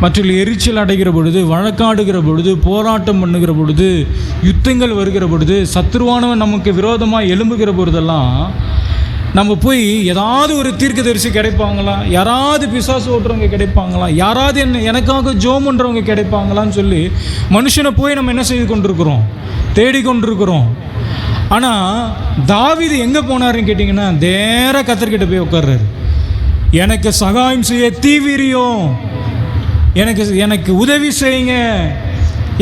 மற்ற எரிச்சல் அடைகிற பொழுது, வழக்காடுகிற பொழுது, போராட்டம் பண்ணுகிற பொழுது, யுத்தங்கள் வருகிற பொழுது, சத்துருவானவன் நமக்கு விரோதமாக எழும்புகிற பொழுதெல்லாம் நம்ம போய் ஏதாவது ஒரு தீர்க்கதரிசி கிடைப்பாங்களா, யாராவது பிசாசு ஓட்டுறவங்க கிடைப்பாங்களா, யாராவது எனக்காக ஜோம் பண்ணுறவங்க கிடைப்பாங்களான்னு சொல்லி மனுஷனை போய் நம்ம என்ன செய்து கொண்டிருக்கிறோம்? தேடிக்கொண்டிருக்கிறோம். ஆனால் தாவீது எங்கே போனாருன்னு கேட்டிங்கன்னா, நேராக கர்த்தர்கிட்ட போய் உட்கார்றாரு. எனக்கு சகாயம் செய்ய தீவிரியும், எனக்கு உதவி செய்யுங்க,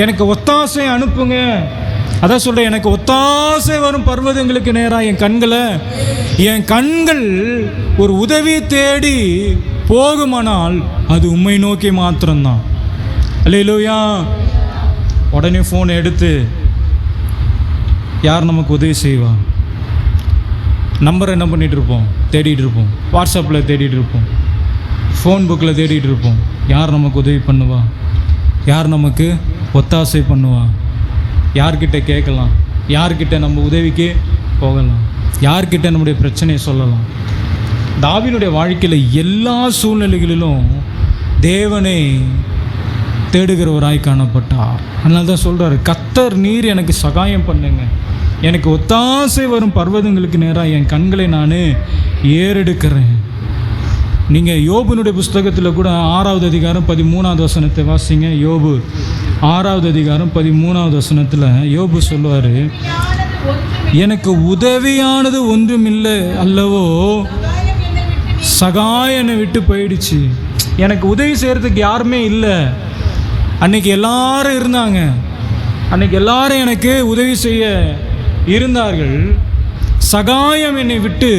எனக்கு ஒத்தாசை அனுப்புங்க. அதான் சொல்கிறேன், எனக்கு ஒத்தாசை வரும் பர்வதங்களுக்கு நேராக என் கண்கள் ஒரு உதவி தேடி போகுமானால் அது உம்மை நோக்கி மாத்திரம்தான். அல்லேலூயா. உடனே ஃபோனை எடுத்து யார் நமக்கு உதவி செய்வா? நம்பரை என்ன பண்ணிகிட்டு இருப்போம்? தேடிட்டு இருப்போம். வாட்ஸ்அப்பில் தேடிட்டு இருப்போம், ஃபோன் புக்கில் தேடிட்டு இருப்போம். யார் நமக்கு உதவி பண்ணுவா? யார் நமக்கு ஒத்தாசை பண்ணுவா? யார்கிட்ட கேட்கலாம்? யார்கிட்ட நம்ம உதவிக்கு போகலாம்? யார்கிட்ட நம்முடைய பிரச்சனையை சொல்லலாம்? தாவீதுடைய வாழ்க்கையில் எல்லா சூழ்நிலைகளிலும் தேவனை தேடுகிறவராய் காணப்பட்டார். அதனால தான் சொல்கிறார், கர்த்தர் நீர் எனக்கு சகாயம் பண்ணுங்க, எனக்கு ஒத்தாசை வரும் பர்வதங்களுக்கு நேராக என் கண்களை நான் ஏறெடுக்கிறேன். நீங்கள் யோபுனுடைய புஸ்தகத்தில் கூட 6வது அதிகாரம் 13வது வசனத்தை வாசிங்க. யோபு 6வது அதிகாரம் 13வது வசனத்தில் யோபு சொல்லுவார், எனக்கு உதவியானது ஒன்றுமில்லை அல்லவோ, சகாயம் என்னை விட்டு போயிடுச்சு. எனக்கு உதவி செய்கிறதுக்கு யாருமே இல்லை. அன்றைக்கி எல்லாரும் இருந்தாங்க, அன்றைக்கி எல்லாரும் எனக்கு உதவி செய்ய இருந்தார்கள். சகாயம் என்னை விட்டு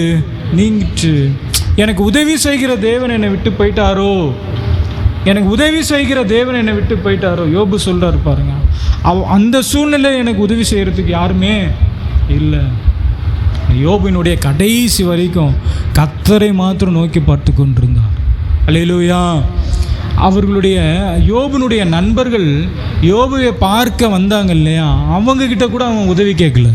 நீங்கிட்டு, எனக்கு உதவி செய்கிற தேவன் என்னை விட்டு போயிட்டாரோ, எனக்கு உதவி செய்கிற தேவன் என்னை விட்டு போயிட்டாரோ. யோபு சொல்கிறார் பாருங்க, அந்த சூழ்நிலை எனக்கு உதவி செய்கிறதுக்கு யாருமே இல்லை. யோபுனுடைய கடைசி வரைக்கும் கர்த்தரை மாத்திரம் நோக்கி பார்த்து கொண்டிருந்தார். அல்லேலூயா. அவர்களுடைய யோபுனுடைய நண்பர்கள் யோபுவை பார்க்க வந்தாங்க இல்லையா, அவங்கக்கிட்ட கூட அவன் உதவி கேட்கல.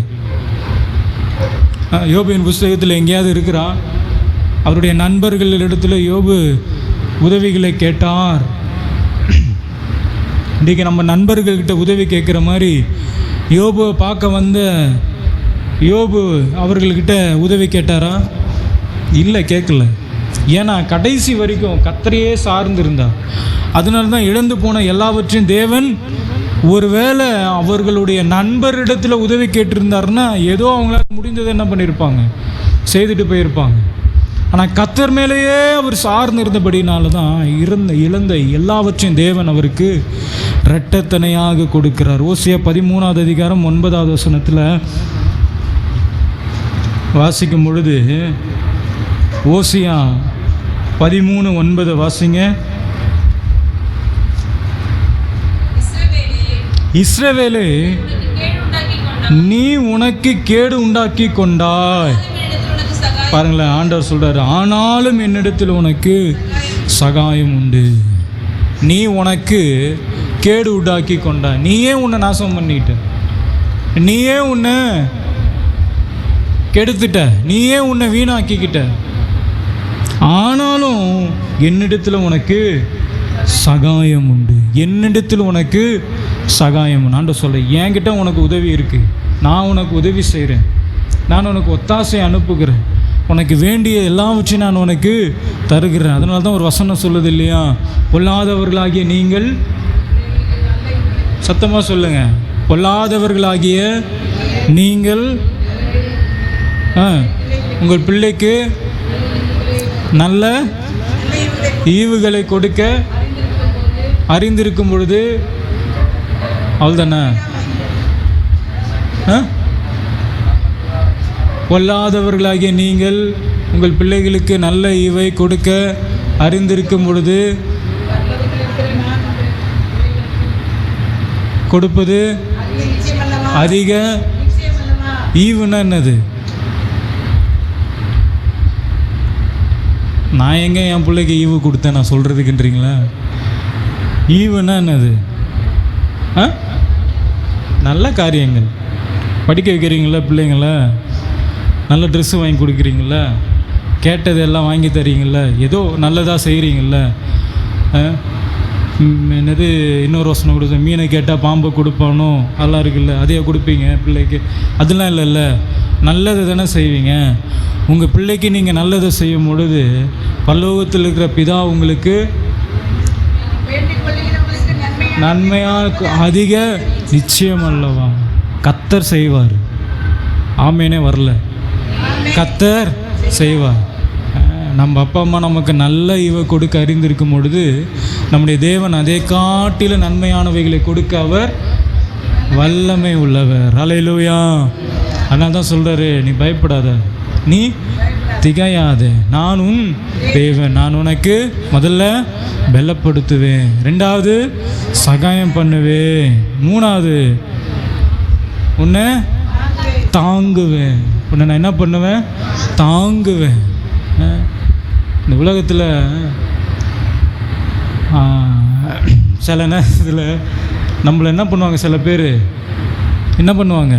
யோபுவின் புஸ்தகத்தில் எங்கேயாவது இருக்கிறா? அவருடைய நண்பர்களிடத்தில் யோபு உதவிகளை கேட்டார். இன்றைக்கி நம்ம நண்பர்கள்கிட்ட உதவி கேட்குற மாதிரி யோபுவை பார்க்க வந்த யோபு அவர்கள்கிட்ட உதவி கேட்டாரா? இல்லை, கேட்கல. ஏன்னா கடைசி வரைக்கும் கர்த்தரையே சார்ந்திருந்தார். அதனால தான் இழந்து போன எல்லாவற்றையும் தேவன், ஒருவேளை அவர்களுடைய நண்பரிடத்தில் உதவி கேட்டிருந்தாருன்னா ஏதோ அவங்களால முடிந்ததை என்ன பண்ணியிருப்பாங்க, செய்துட்டு போயிருப்பாங்க. ஆனால் கர்த்தர் மேலேயே அவர் சார்ந்து இருந்தபடினால தான் இழந்த எல்லாவற்றையும் தேவன் அவருக்கு இரட்டத்தனையாக கொடுக்கிறார். ஓசியா 13வது அதிகாரம் 9வது வசனத்தில் வாசிக்கும் பொழுது, ஓசியா 13:9 வாசிங்க. இஸ்ரவேலே, நீ உனக்கு கேடு உண்டாக்கி கொண்டாய். பாருங்களேன், ஆண்டவர் சொல்றாரு, ஆனாலும் என்னிடத்தில் உனக்கு சகாயம் உண்டு. நீ உனக்கு கேடு உண்டாக்கி கொண்டாய். நீயே உன்னை நாசம் பண்ணிட்ட, நீயே உன்னை கெடுத்துட்ட, நீயே உன்னை வீணாக்கிக்கிட்ட. ஆனாலும் என்னிடத்தில் உனக்கு சகாயம் உண்டு, என்னிடத்தில் உனக்கு சகாயம் உண்டு. ஆண்டவர் சொல்ல, என்கிட்ட உனக்கு உதவி இருக்குது, நான் உனக்கு உதவி செய்கிறேன், நான் உனக்கு ஒத்தாசை அனுப்புகிறேன், உனக்கு வேண்டிய எல்லாவற்றையும் நான் உனக்கு தருகிறேன். அதனால தான் ஒரு வசனம் சொல்லுது இல்லையா, பொல்லாதவர்களாகிய நீங்கள், சத்தமாக சொல்லுங்கள், பொல்லாதவர்களாகிய நீங்கள் உங்கள் பிள்ளைக்கு நல்ல ஈவுகளை கொடுக்க அறிந்திருக்கும் பொழுது, அவ்வளோதானே, பொல்லாதவர்களாகிய நீங்கள் உங்கள் பிள்ளைகளுக்கு நல்ல ஈவை கொடுக்க அறிந்திருக்கும் பொழுது கொடுப்பது அதிக ஈவுன்னா என்னது? நான் எங்கே என் பிள்ளைக்கு ஈவு கொடுத்தேன் நான் சொல்கிறதுக்குன்றீங்களா? ஈவுன்னா என்னது? நல்ல காரியங்கள், படிக்க வைக்கிறீங்களா பிள்ளைங்கள, நல்ல ட்ரெஸ்ஸு வாங்கி கொடுக்குறீங்கள, கேட்டது எல்லாம் வாங்கி தரீங்கள, ஏதோ நல்லதாக செய்கிறீங்கள. என்னது இன்னொரு வசனம் கொடுத்த, மீனை கேட்டால் பாம்பை கொடுப்பானோ அதெல்லாம் இருக்குல்ல, அதையே கொடுப்பீங்க பிள்ளைக்கு? அதெல்லாம் இல்லைல்ல, நல்லது தானே செய்வீங்க. உங்கள் பிள்ளைக்கு நீங்கள் நல்லதை செய்யும் பொழுது பரலோகத்தில் இருக்கிற பிதா உங்களுக்கு நன்மையாக அதிக நிச்சயம் அல்லவா கர்த்தர் செய்வார். ஆமேனே வரல, கர்த்தர் செய்வார். நம்ம அப்பா அம்மா நமக்கு நல்ல ஈவை கொடுக்க அறிந்திருக்கும் பொழுது நம்முடைய தேவன் அதை காட்டில நன்மையானவைகளை கொடுக்க அவர் வல்லமை உள்ளவர். அல்லேலூயா. அதனால தான் சொல்கிறாரு, நீ பயப்படாத, நீ திகையாத, நானும் தேவன், நான் உனக்கு முதல்ல பலப்படுத்துவேன், ரெண்டாவது சகாயம் பண்ணுவேன், மூணாவது உன்னை தாங்குவேன். உன்னை நான் என்ன பண்ணுவேன்? தாங்குவேன். இந்த உலகத்தில் சில நேரத்தில் நம்மளை என்ன பண்ணுவாங்க, சில பேர் என்ன பண்ணுவாங்க,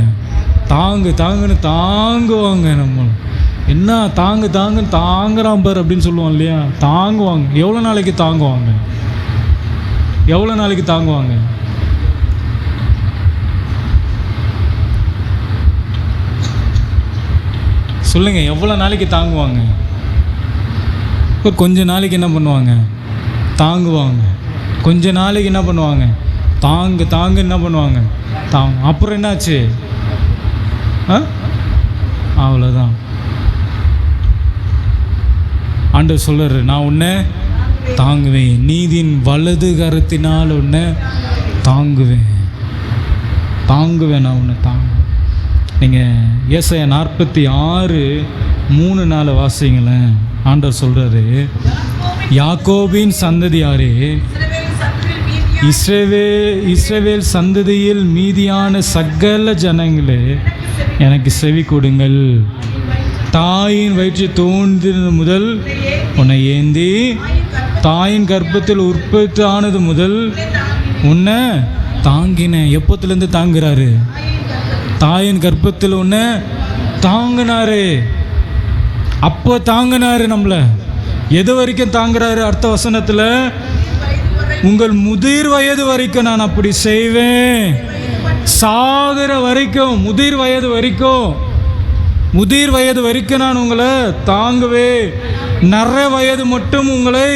தாங்குன்னு தாங்குவாங்க. நம்ம என்ன தாங்குன்னு தாங்குறான் பார் அப்படின்னு சொல்லுவோம் இல்லையா, தாங்குவாங்க. எவ்வளோ நாளைக்கு தாங்குவாங்க? எவ்வளோ நாளைக்கு தாங்குவாங்க? சொல்லுங்கள், எவ்வளோ நாளைக்கு தாங்குவாங்க? இப்போ கொஞ்ச நாளைக்கு என்ன பண்ணுவாங்க? தாங்குவாங்க. கொஞ்ச நாளைக்கு என்ன பண்ணுவாங்க? தாங்கு என்ன பண்ணுவாங்க? அப்புறம் என்னாச்சு? அவ்வளோதான். ஆண்டவர் சொல்றாரு, நான் உன்னை தாங்குவேன், நீதியின் வலது கரத்தினால் உன்னை தாங்குவேன், நான் உன்னை தாங்குவேன். நீங்கள் ஏசாயா 46:3-4 வாசிங்களேன். ஆண்டவர் சொல்கிறாரு, யாக்கோபின் சந்ததியாரே, இஸ்ரவேல் சந்ததியில் மீதியான சகல ஜனங்களே எனக்கு செவி கொடுங்கள். தாயின் வயிற்று தோன்றினது முதல் உன்னை ஏந்தி தாயின் கர்ப்பத்தில் உற்பத்தி ஆனது முதல் உன்னை தாங்கினேன். எப்போத்துலேருந்து தாங்குறாரு? தாயின் கர்ப்பத்தில் உன்னை தாங்கினாரு. அப்போ தாங்கினாரு நம்மளை. எது வரைக்கும் தாங்குறாரு? அடுத்த வசனத்தில், உங்கள் முதிர் வயது வரைக்கும் நான் அப்படி செய்வேன். சாகிற வரைக்கும், முதிர் வயது வரைக்கும் நான் உங்களை தாங்குவேன். நர வயது மட்டும் உங்களை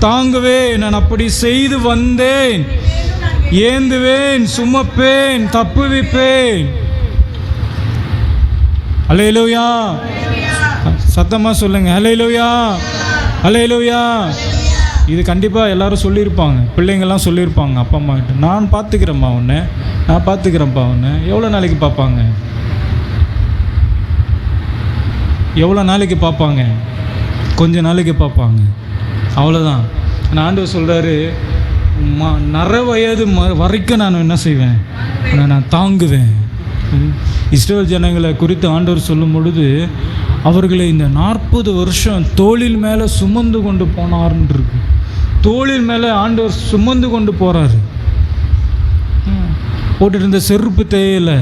தாங்குவேன். நான் அப்படி செய்து வந்தேன். ஏந்துவேன், சுமப்பேன், தப்புவிப்பேன். அல்லேலூயா. சத்தமாக சொல்லுங்கள், ஹல்லேலூயா, ஹல்லேலூயா. இது கண்டிப்பாக எல்லாரும் சொல்லியிருப்பாங்க, பிள்ளைங்கள்லாம் சொல்லியிருப்பாங்க அப்பா அம்மா கிட்ட, நான் பார்த்துக்கிறேம்மா உன்னை, நான் பார்த்துக்கிறேன்ப்பா உன்னை. எவ்வளோ நாளைக்கு பார்ப்பாங்க? எவ்வளோ நாளைக்கு பார்ப்பாங்க? கொஞ்ச நாளைக்கு பார்ப்பாங்க, அவ்வளோதான். நான் ஆண்டவர் சொல்கிறாரு, நர வயது வரைக்கும் நான் என்ன செய்வேன், நான் தாங்குவேன். இஸ்ரவேல் ஜனங்களை குறித்து ஆண்டவர் சொல்லும் பொழுது அவர்களை இந்த 40 வருஷம் தோளில் மேலே சுமந்து கொண்டு போனார்ன்னு இருக்கு. தோளில் மேலே ஆண்டவர் சுமந்து கொண்டு போகிறாரு. போட்டுட்டு இருந்த செருப்பு தேயலை,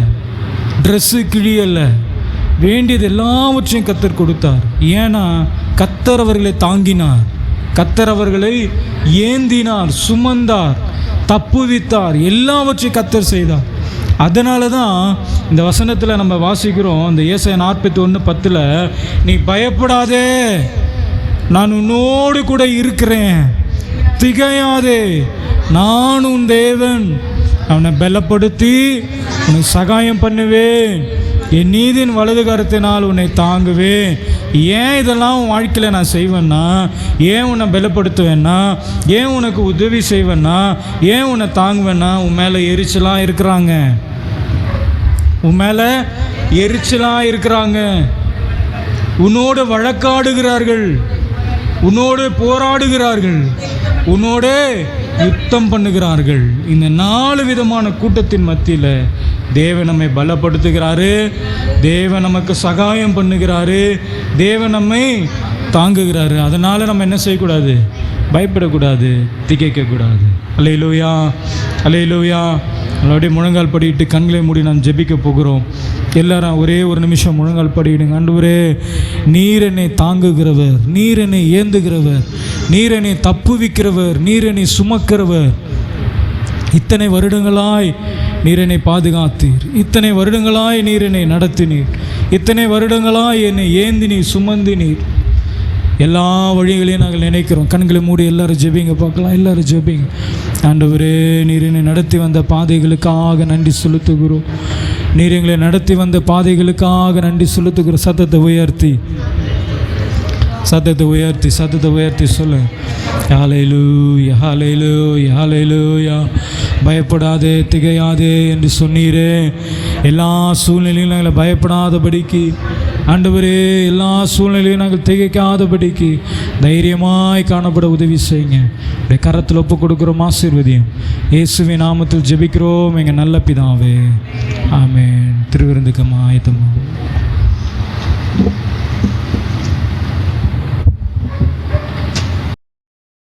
ட்ரெஸ்ஸு கிழியலை, வேண்டியது எல்லாவற்றையும் கர்த்தர் கொடுத்தார். ஏன்னா கர்த்தர் அவர்களை தாங்கினார், கர்த்தர் அவர்களை ஏந்தினார், சுமந்தார், தப்புவித்தார், எல்லாவற்றையும் கர்த்தர் செய்தார். அதனால தான் இந்த வசனத்தில் நம்ம வாசிக்கிறோம், இந்த ஏசாயா 41:10, நீ பயப்படாதே, நான் உன்னோடு கூட இருக்கிறேன், திகையாதே, நான் உன் தேவன், அவனை பலப்படுத்தி உன்னை சகாயம் பண்ணுவேன், என் நீதியின் வலது கரத்தினால் உன்னை தாங்குவேன். ஏன் இதெல்லாம் உன் வாழ்க்கையில் நான் செய்வேன்னா, ஏன் உன்னை பலப்படுத்துவேன்னா, ஏன் உனக்கு உதவி செய்வேன்னா, ஏன் உன்னை தாங்குவேன்னா, உன் மேலே எரிச்சலாக இருக்கிறாங்க, உன் மேலே எரிச்சலாக இருக்கிறாங்க, உன்னோடு வழக்காடுகிறார்கள், உன்னோடு போராடுகிறார்கள், உன்னோட யுத்தம் பண்ணுகிறார்கள். இந்த 4 விதமான கூட்டத்தின் மத்தியில் தேவன் நம்மை பலப்படுத்துகிறாரு, தேவன் நமக்கு சகாயம் பண்ணுகிறாரு, தேவன் நம்மை தாங்குகிறாரு. அதனால் நம்ம என்ன செய்யக்கூடாது, பயப்படக்கூடாது, திகைக்கக்கூடாது. அல்லேலூயா, அல்லேலூயா. நம்மளுடைய முழங்கால் படிட்டு கண்களை மூடி நாம் ஜெபிக்க போகிறோம். எல்லாரும் ஒரே ஒரு நிமிஷம் முழங்கால் படிடுங்க. ஆண்டவரே, நீர் என்னை தாங்குகிறவர், நீர் என்னை ஏந்துகிறவர், நீர் என்னை தப்புவிக்கிறவர், நீர் என்னை சுமக்கிறவர். இத்தனை வருடங்களாய் நீர் என்னை பாதுகாத்தீர், இத்தனை வருடங்களாய் நீர் என்னை நடத்தினீர், இத்தனை வருடங்களாய் என்னை ஏந்தினீர், சுமந்தினீர். எல்லா வழிகளையும் நாங்கள் நினைக்கிறோம். கண்களை மூடி எல்லாரும் ஜெபிங்க பார்க்கலாம், எல்லாரும் ஜெபிங்க. ஆண்டவரே, நீர் என்னை நடத்தி வந்த பாதைகளுக்காக நன்றி செலுத்துகிறோம், நீர் எங்களை நடத்தி வந்த பாதைகளுக்காக நன்றி செலுத்துகிறோம். சத்தத்தை உயர்த்தி, சத்தத்தை உயர்த்தி, சத்தத்தை உயர்த்தி சொல்லு, ஹல்லேலூயா, ஹல்லேலூயா, ஹல்லேலூயா. பயப்படாதே, திகையாதே என்று சொன்னீரே. எல்லா சூழ்நிலையும் நாங்கள் பயப்படாதபடிக்கு, ஆண்டவரே, எல்லா சூழ்நிலையும் நாங்கள் திகைக்காதபடிக்கு தைரியமாய் காணப்பட உதவி செய்யுங்க. உடைய கரத்தில் ஒப்பு கொடுக்குறோம், ஆசீர்வதியும். இயேசுவின் நாமத்தில் ஜெபிக்கிறோம் எங்கள் நல்ல பிதாவே, ஆமென். திருவிருந்துக்கு ஆயத்தமாகும்.